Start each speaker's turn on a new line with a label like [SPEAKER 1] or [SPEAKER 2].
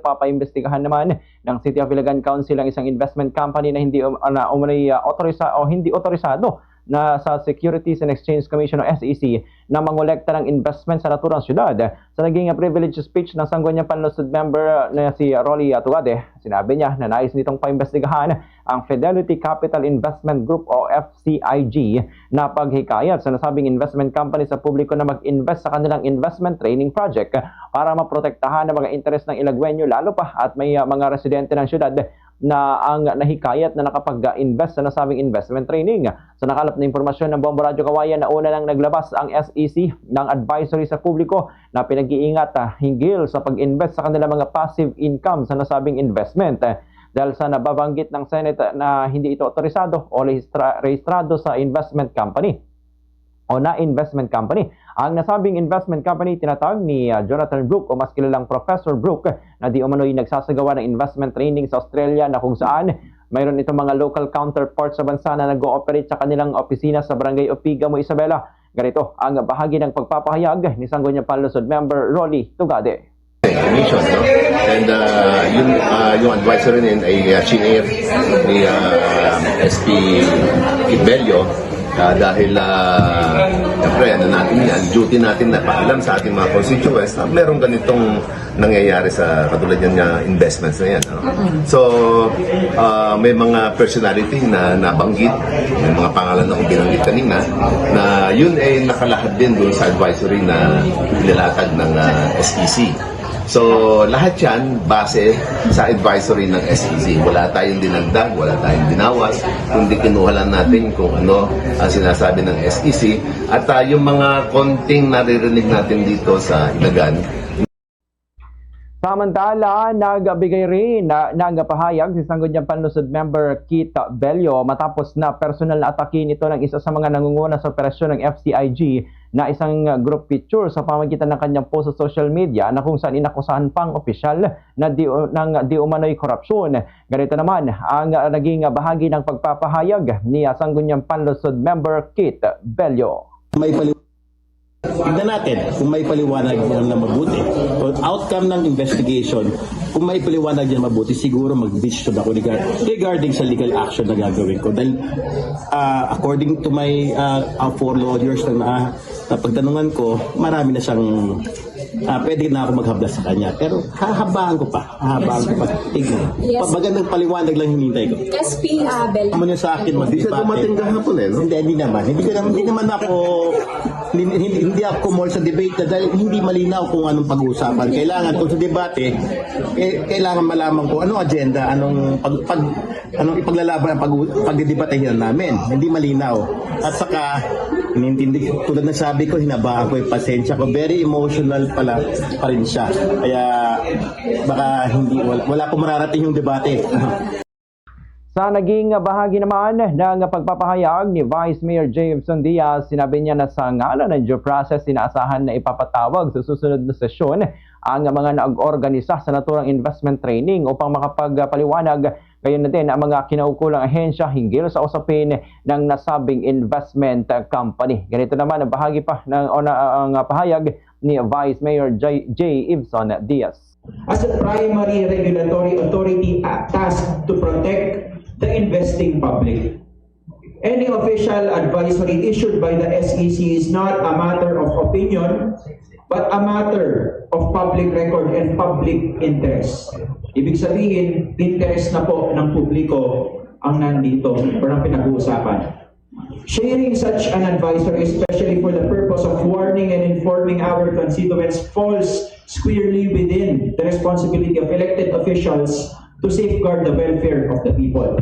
[SPEAKER 1] Papaimbestigahan naman ng City of Iligan Council ang isang investment company na hindi hindi otorisado na sa Securities and Exchange Commission o SEC na mangolekta ng investment sa naturang syudad. Sa naging privilege speech ng Sangguniang Panlungsod member na si Rolly Tugade, sinabi niya na nais nitong paimbestigahan ang Fidelity Capital Investment Group o FCIG na paghikayat sa nasabing investment company sa publiko na mag-invest sa kanilang investment training project para maprotektahan ang mga interes ng Ilagwenyo, lalo pa at may mga residente ng syudad na ang nahikayat na nakapag-invest sa nasabing investment training. Sa nakalap na impormasyon ng Bombo Radyo Kawayan, na una nang naglabas ang SEC ng advisory sa publiko na pinag-iingat hinggil sa pag-invest sa kanilang mga passive income sa nasabing investment. Dahil sa nababanggit ng Senate na hindi ito otorisado o rehistrado sa investment company o na investment company. Ang nasabing investment company tinatawag ni Jonathan Brook o mas kilalang Professor Brook na di umano'y nagsasagawa ng investment training sa Australia na kung saan mayroon itong mga local counterparts sa bansa na nag-ooperate sa kanilang opisina sa Barangay Opigamo, Isabela. Ganito ang bahagi ng pagpapahayag ni Sangguniang Panlungsod member Rolly Tugade.
[SPEAKER 2] Emission, no? And yung advisory rin ay chinir ni SP Kibelio dahil siyempre duty natin na paalam sa ating mga constituents na merong ganitong nangyayari sa katulad ng investments na yan. No? So, may mga personality na nabanggit, may mga pangalan na kong binanggit kanina, na yun ay nakalahad din doon sa advisory na nilatag ng SEC. So, lahat yan base sa advisory ng SEC. Wala tayong dinagdag, wala tayong dinawas, kundi kinuha lang natin kung ano ang sinasabi ng SEC. At yung mga konting naririnig natin dito sa Iligan.
[SPEAKER 1] Samantala, nagbigay rin ng pahayag si Sangguniang Panlungsod member Kit Bello matapos na personal na atakin ito ng isa sa mga nangunguna sa operasyon ng FCIG na isang group picture sa pamamagitan ng kanyang post sa social media na kung saan inakusahan pang opisyal na di umano'y korupsyon. Ganito naman ang naging bahagi ng pagpapahayag ni Sangguniang Panlungsod member Kit Bello.
[SPEAKER 3] Tignan natin kung may paliwanag na mabuti. So, outcome ng investigation, kung may paliwanag yan mabuti, siguro mag-decision ako regarding sa legal action na gagawin ko. Dahil according to my 4 lawyers na pagtanungan ko, marami na siyang pwede na ako maghabla sa kanya. Pero hahabaan ko pa. Tignan.
[SPEAKER 4] Yes.
[SPEAKER 3] Magandang paliwanag lang hinintay ko.
[SPEAKER 4] SP Abel.
[SPEAKER 3] Ano sa akin,
[SPEAKER 2] Hindi siya dumating kahapon no?
[SPEAKER 3] Hindi naman. Hindi naman ako hindi ako kumol sa debate dahil hindi malinaw kung anong pag-uusapan. Kailangan kung sa debate, kailangan malaman ko anong agenda, anong ipaglalaban ang pagdidebatehan namin. Hindi malinaw. At saka, inintindi, tulad na sabi ko, hinabaan ko yung pasensya ko. Very emotional pa rin siya. Kaya baka wala akong mararating yung debate.
[SPEAKER 1] Sa naging bahagi naman ng pagpapahayag ni Vice Mayor Jameson Diaz, sinabi niya na sa ngalan ng due process, sinaasahan na ipapatawag sa susunod na sesyon ang mga nag-organisa sa naturang investment training upang makapagpaliwanag gayon na din ang mga kinaukulang ahensya hinggil sa usapin ng nasabing investment company. Ganito naman ang bahagi pa ng pahayag ni Vice Mayor J. Ibson Diaz.
[SPEAKER 5] As a primary regulatory authority tasked to protect the investing public, any official advisory issued by the SEC is not a matter of opinion, but a matter of public record and public interest. Ibig sabihin, interest na po ng publiko ang nandito o ang pinag-uusapan. Sharing such an advisory, especially for the purpose of warning and informing our constituents, falls squarely within the responsibility of elected officials to safeguard the welfare of the people.